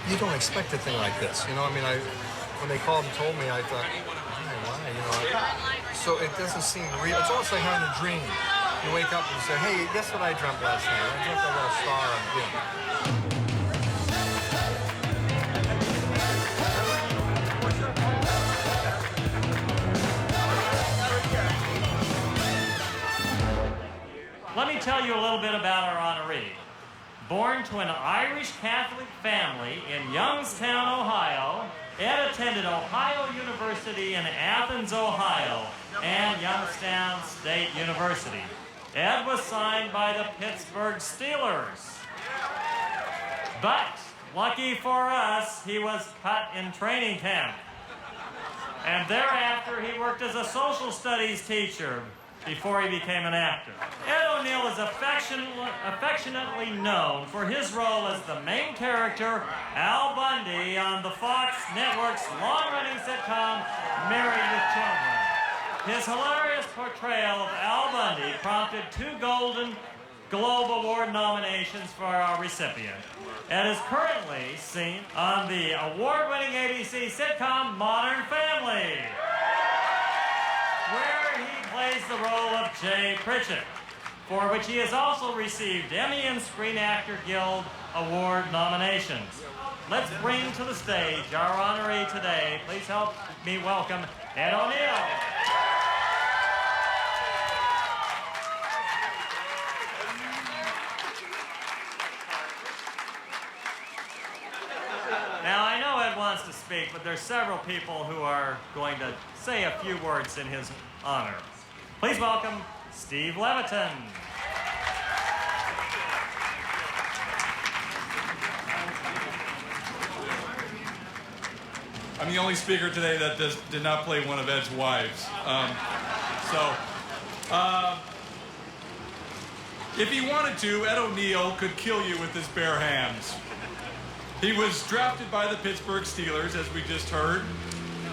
You don't expect a thing like this, you know. I mean, when they called and told me, I thought, why, you know. So it doesn't seem real. It's almost like having a dream. You wake up and you say, hey, guess what I dreamt last night? I dreamt I got a star on the Let me tell you a little bit about our honoree. Born to an Irish Catholic family in Youngstown, Ohio, Ed attended Ohio University in Athens, Ohio, and Youngstown State University. Ed was signed by the Pittsburgh Steelers. But, lucky for us, he was cut in training camp. And thereafter, he worked as a social studies teacher before he became an actor. Ed O'Neill is affectionately known for his role as the main character, Al Bundy, on the Fox Network's long-running sitcom, Married with Children. His hilarious portrayal of Al Bundy prompted 2 Golden Globe Award nominations for our recipient. Ed is currently seen on the award-winning ABC sitcom Modern Family, where he plays the role of Jay Pritchett, for which he has also received Emmy and Screen Actor Guild Award nominations. Let's bring to the stage our honoree today. Please help me welcome Ed O'Neill. Now, I know Ed wants to speak, but there's several people who are going to say a few words in his honor. Please welcome Steve Leviton. I'm the only speaker today that did not play one of Ed's wives. If he wanted to, Ed O'Neill could kill you with his bare hands. He was drafted by the Pittsburgh Steelers, as we just heard.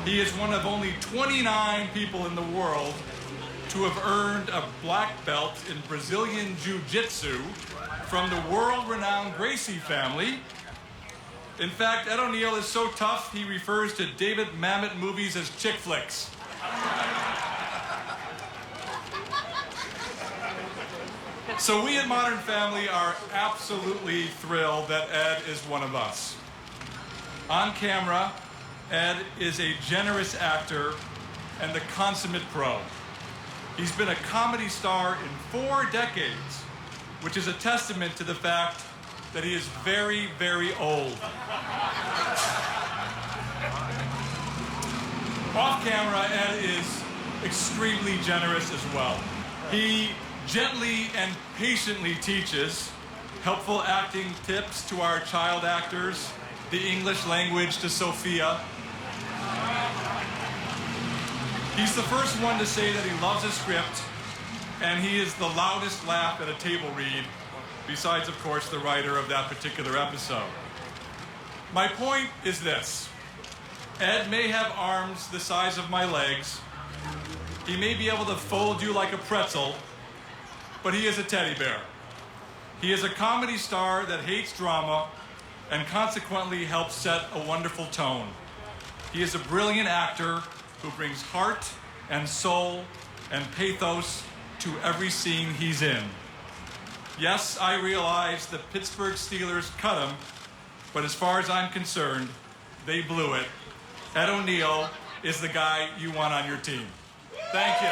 He is one of only 29 people in the world to have earned a black belt in Brazilian Jiu-Jitsu from the world-renowned Gracie family. In fact, Ed O'Neill is so tough, he refers to David Mamet movies as chick flicks. So we at Modern Family are absolutely thrilled that Ed is one of us. On camera, Ed is a generous actor and the consummate pro. He's been a comedy star in 4 decades, which is a testament to the fact that he is very, very old. Off camera, Ed is extremely generous as well. He gently and patiently teaches helpful acting tips to our child actors, the English language to Sophia. He's the first one to say that he loves a script, and he is the loudest laugh at a table read, besides, of course, the writer of that particular episode. My point is this. Ed may have arms the size of my legs. He may be able to fold you like a pretzel, but he is a teddy bear. He is a comedy star that hates drama and consequently helps set a wonderful tone. He is a brilliant actor who brings heart and soul and pathos to every scene he's in. Yes, I realize the Pittsburgh Steelers cut him, but as far as I'm concerned, they blew it. Ed O'Neill is the guy you want on your team. Thank you.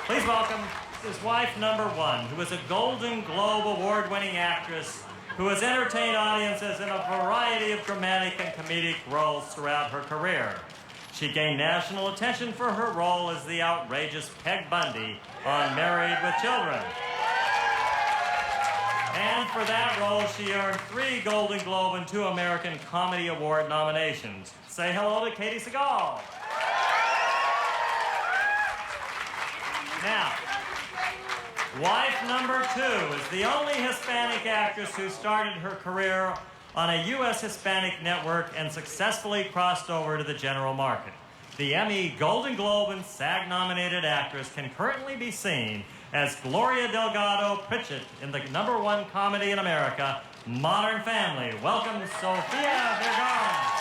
Please welcome his wife, number 1, who is a Golden Globe Award-winning actress who has entertained audiences in a variety of dramatic and comedic roles throughout her career. She gained national attention for her role as the outrageous Peg Bundy on Married with Children. And for that role, she earned 3 Golden Globe and 2 American Comedy Award nominations. Say hello to Katie Seagal. Now, wife number 2 is the only Hispanic actress who started her career on a U.S. Hispanic network and successfully crossed over to the general market. The Emmy, Golden Globe, and SAG-nominated actress can currently be seen as Gloria Delgado Pritchett in the #1 comedy in America, Modern Family. Welcome, Sofia Vergara.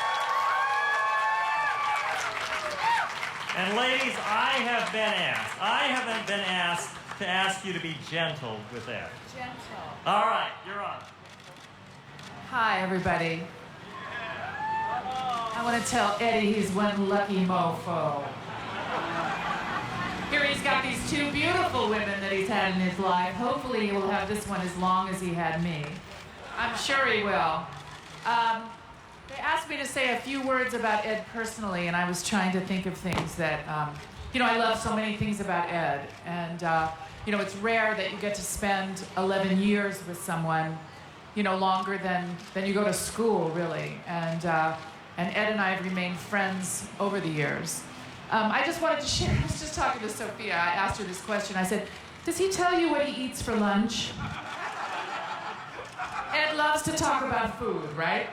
And ladies, I haven't been asked to ask you to be gentle with Ed. Gentle. All right, you're on. Hi, everybody. I want to tell Eddie he's one lucky mofo. Here he's got these two beautiful women that he's had in his life. Hopefully he will have this one as long as he had me. I'm sure he will. They asked me to say a few words about Ed personally, and I was trying to think of things that, I love so many things about Ed. And, it's rare that you get to spend 11 years with someone, longer than you go to school, really. And Ed and I have remained friends over the years. I just wanted to share, I was just talking to Sophia. I asked her this question. I said, does he tell you what he eats for lunch? Ed loves to talk about food, right?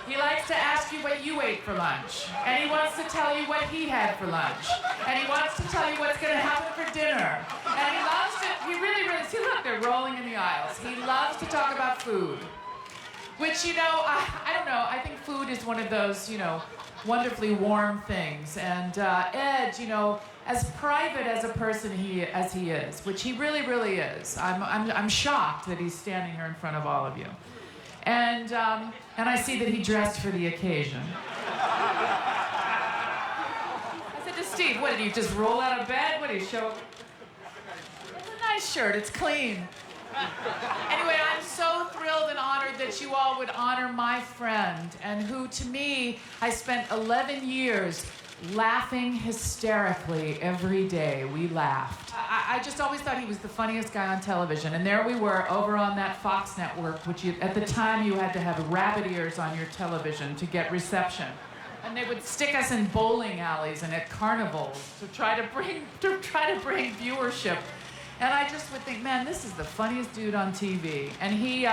He likes to ask you what you ate for lunch. And he wants to tell you what he had for lunch. And he wants to tell you what's going to happen for dinner. And he loves to, he really, see, look, they're rolling in the aisles. He loves to talk about food. Which, I don't know, I think food is one of those, wonderfully warm things. And Ed, as private as a person as he is, which he really, really is. I'm shocked that he's standing here in front of all of you. And I see that he dressed for the occasion. I said to Steve, what, did he just roll out of bed? What, did he show? It's a nice shirt, it's clean. Anyway, I'm so thrilled and honored that you all would honor my friend, and who, to me, I spent 11 years laughing hysterically every day. We laughed. I just always thought he was the funniest guy on television. And there we were over on that Fox network, which at the time you had to have rabbit ears on your television to get reception. And they would stick us in bowling alleys and at carnivals to try to bring viewership. And I just would think, man, this is the funniest dude on TV. And he,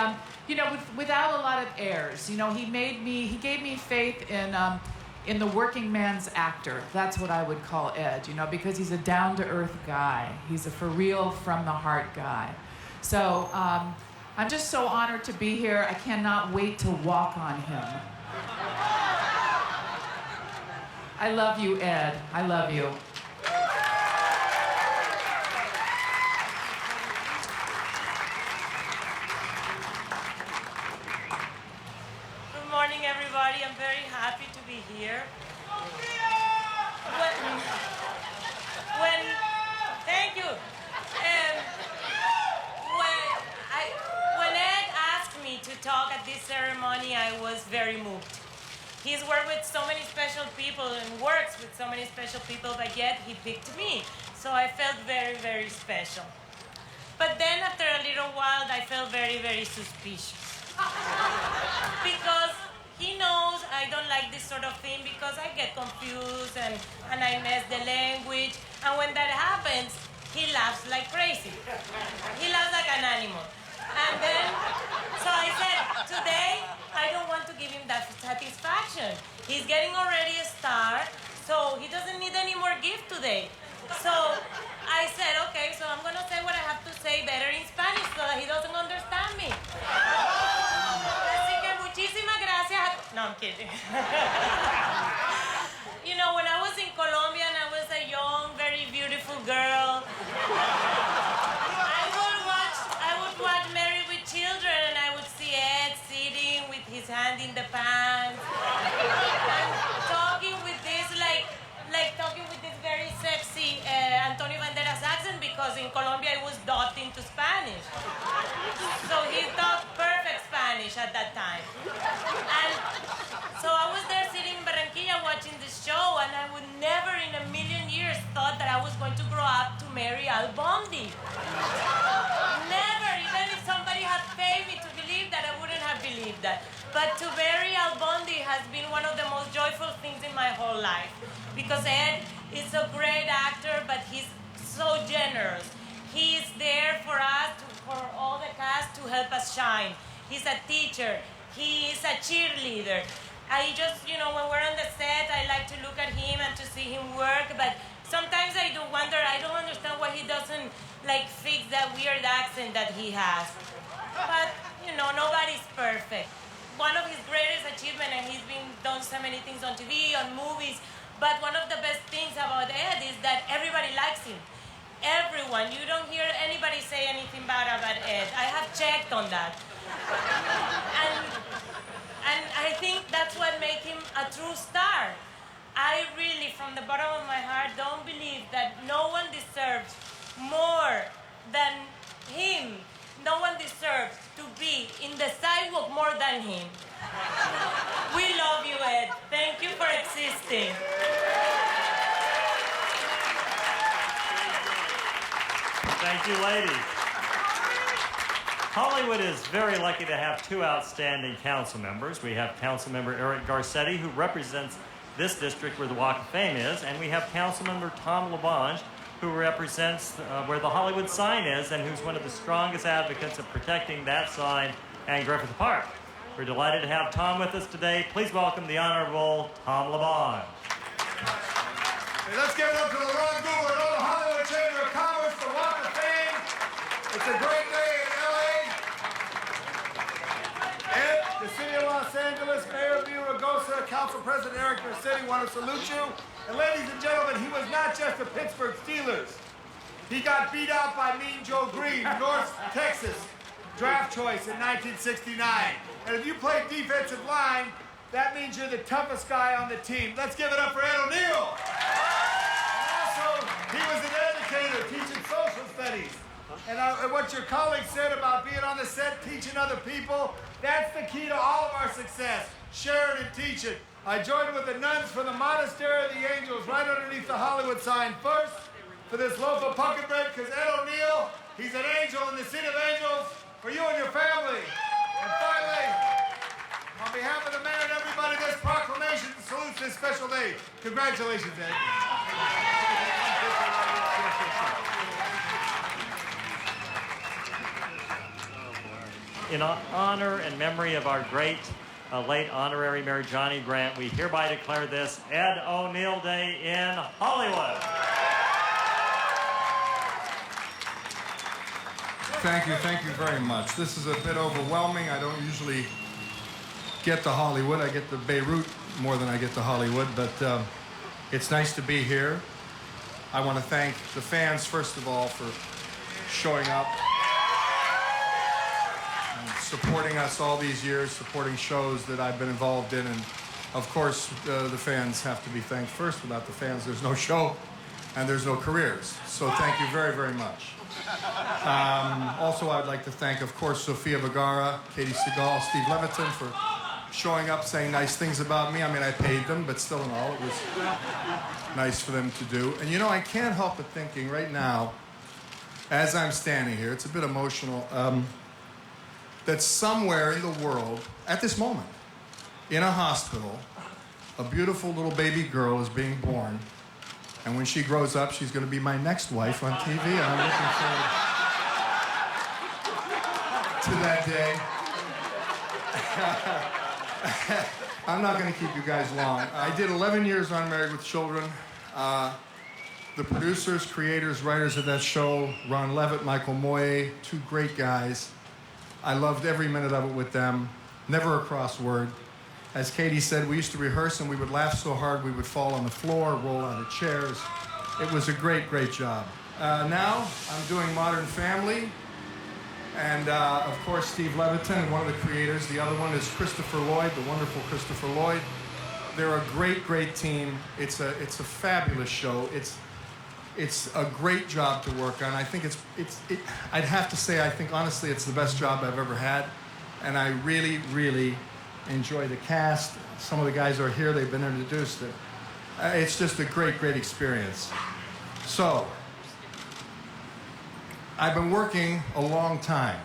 without a lot of airs, he gave me faith in the working man's actor. That's what I would call Ed, because he's a down-to-earth guy. He's a for real, from the heart guy. So I'm just so honored to be here. I cannot wait to walk on him. I love you, Ed. I love you. Good morning, everybody. I'm very happy to be here. Thank you. When Ed asked me to talk at this ceremony, I was very moved. He's worked with so many special people and works with so many special people, but yet he picked me. So I felt very, very special. But then after a little while, I felt very, very suspicious. Because he knows I don't like this sort of thing because I get confused and I mess the language. And when that happens, he laughs like crazy. He laughs like an animal. And then, so I said, today, I don't want to give him that satisfaction. He's getting already a star, so he doesn't need any more gift today. So I said, okay, so I'm going to say what I have to say better in Spanish so that he doesn't understand me. Así que muchísimas gracias. No, I'm kidding. When I was in Colombia and I was a young, very beautiful girl, I would watch Married with Children, and I would see Ed sitting with his hand in the pants and talking with this very sexy Antonio Banderas accent, because in Colombia it was dubbed into Spanish. So he talked perfect Spanish at that time. And so I was there sitting in Barranquilla watching this show, and I would never in a million years thought that I was going to grow up to marry Al Bundy. Never, even if somebody had paid me to believe that, I wouldn't have believed that. But to marry Al Bundy has been one of the most joyful things in my whole life. Because Ed is a great actor, but he's so generous. He is there for us, for all the cast, to help us shine. He's a teacher. He is a cheerleader. I just, when we're on the set, I like to look at him and to see him work, but sometimes I do wonder, I don't understand why he doesn't like fix that weird accent that he has. But, you know, nobody's perfect. One of his greatest achievements, and he's been done so many things on TV, on movies, but one of the best things about Ed is that everybody likes him. Everyone. You don't hear anybody say anything bad about Ed. I have checked on that. And I think that's what makes him a true star. I really, from the bottom of my heart, don't believe that no one deserves more than him. No one deserves to be in the sidewalk more than him. We love you, Ed. Thank you for existing. Thank you, ladies. Hollywood is very lucky to have two outstanding council members. We have Council Member Eric Garcetti, who represents this district where the Walk of Fame is, and we have Council Member Tom LaBonge, who represents where the Hollywood sign is and who's one of the strongest advocates of protecting that sign and Griffith Park. We're delighted to have Tom with us today. Please welcome the Honorable Tom LaBonge. Hey, let's give it up to the Ron Goober and all the Hollywood Chamber of Commerce for Walk of Fame. It's a great day in LA. Ed, the City of Los Angeles, Mayor Vito Ragosa, Council President Eric Garcetti want to salute you. And ladies and gentlemen, he was not just a Pittsburgh Steelers. He got beat out by Mean Joe Green, North Texas draft choice in 1969. And if you play defensive line, that means you're the toughest guy on the team. Let's give it up for Ed O'Neill. And also, he was an educator teaching social studies. And what your colleagues said about being on the set, teaching other people, that's the key to all of our success. Share it and teach it. I joined with the nuns from the Monastery of the Angels right underneath the Hollywood sign. First, for this loaf of pumpkin bread, because Ed O'Neill, he's an angel in the City of Angels for you and your family. And finally, on behalf of the mayor and everybody, this proclamation salutes this special day. Congratulations, Ed. In honor and memory of our great late honorary Mayor Johnny Grant, we hereby declare this Ed O'Neill Day in Hollywood. Thank you very much. This is a bit overwhelming. I don't usually get to Hollywood. I get to Beirut more than I get to Hollywood, but it's nice to be here. I want to thank the fans, first of all, for showing up and supporting us all these years, supporting shows that I've been involved in. And of course, the fans have to be thanked first. Without the fans, there's no show and there's no careers. So thank you very, very much. Also, I'd like to thank, of course, Sofia Vergara, Katie Seagal, Steve Levitan for showing up, saying nice things about me. I mean, I paid them, but still in all, it was nice for them to do. And you know, I can't help but thinking right now, as I'm standing here, it's a bit emotional, that somewhere in the world, at this moment, in a hospital, a beautiful little baby girl is being born. And when she grows up, she's going to be my next wife on TV, and I'm looking forward to that day. I'm not going to keep you guys long. I did 11 years on Married with Children. The producers, creators, writers of that show, Ron Levitt, Michael Moye, two great guys. I loved every minute of it with them. Never a cross word. As Katie said, we used to rehearse and we would laugh so hard we would fall on the floor, roll out of chairs. It was a great, great job. Now I'm doing Modern Family. And of course, Steve Levitan, one of the creators. The other one is Christopher Lloyd, the wonderful Christopher Lloyd. They're a great, great team. It's a fabulous show. It's a great job to work on. I think I'd have to say, I think honestly, it's the best job I've ever had. And I really, really enjoy the cast. Some of the guys are here, they've been introduced. It's just a great, great experience. So, I've been working a long time.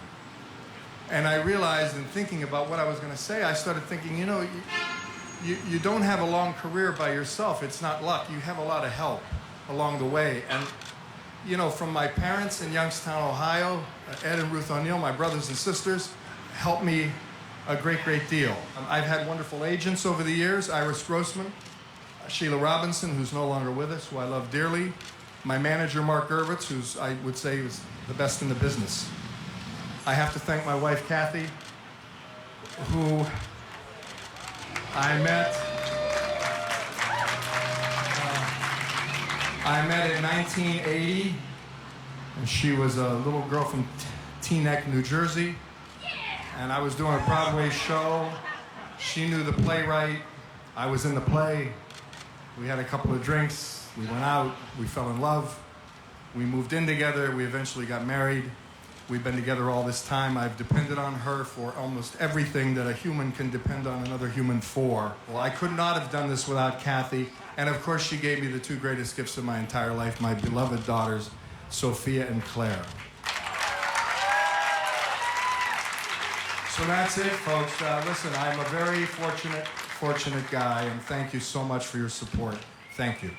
And I realized in thinking about what I was going to say, I started thinking, you know, you don't have a long career by yourself. It's not luck. You have a lot of help along the way. And, you know, from my parents in Youngstown, Ohio, Ed and Ruth O'Neill, my brothers and sisters, helped me a great, great deal. I've had wonderful agents over the years, Iris Grossman, Sheila Robinson, who's no longer with us, who I love dearly, My manager, Mark Gervitz, who's, I would say, was the best in the business. I have to thank my wife, Kathy, who I met in 1980, and she was a little girl from Teaneck, New Jersey, and I was doing a Broadway show. She knew the playwright. I was in the play. We had a couple of drinks. We went out. We fell in love. We moved in together. We eventually got married. We've been together all this time. I've depended on her for almost everything that a human can depend on another human for. Well, I could not have done this without Kathy. And of course, she gave me the two greatest gifts of my entire life, my beloved daughters, Sophia and Claire. So that's it, folks. Listen, I'm a very fortunate guy, and thank you so much for your support. Thank you.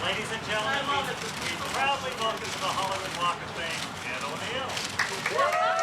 Ladies and gentlemen, we proudly welcome to the Hollywood Walk of Fame, Ed O'Neill.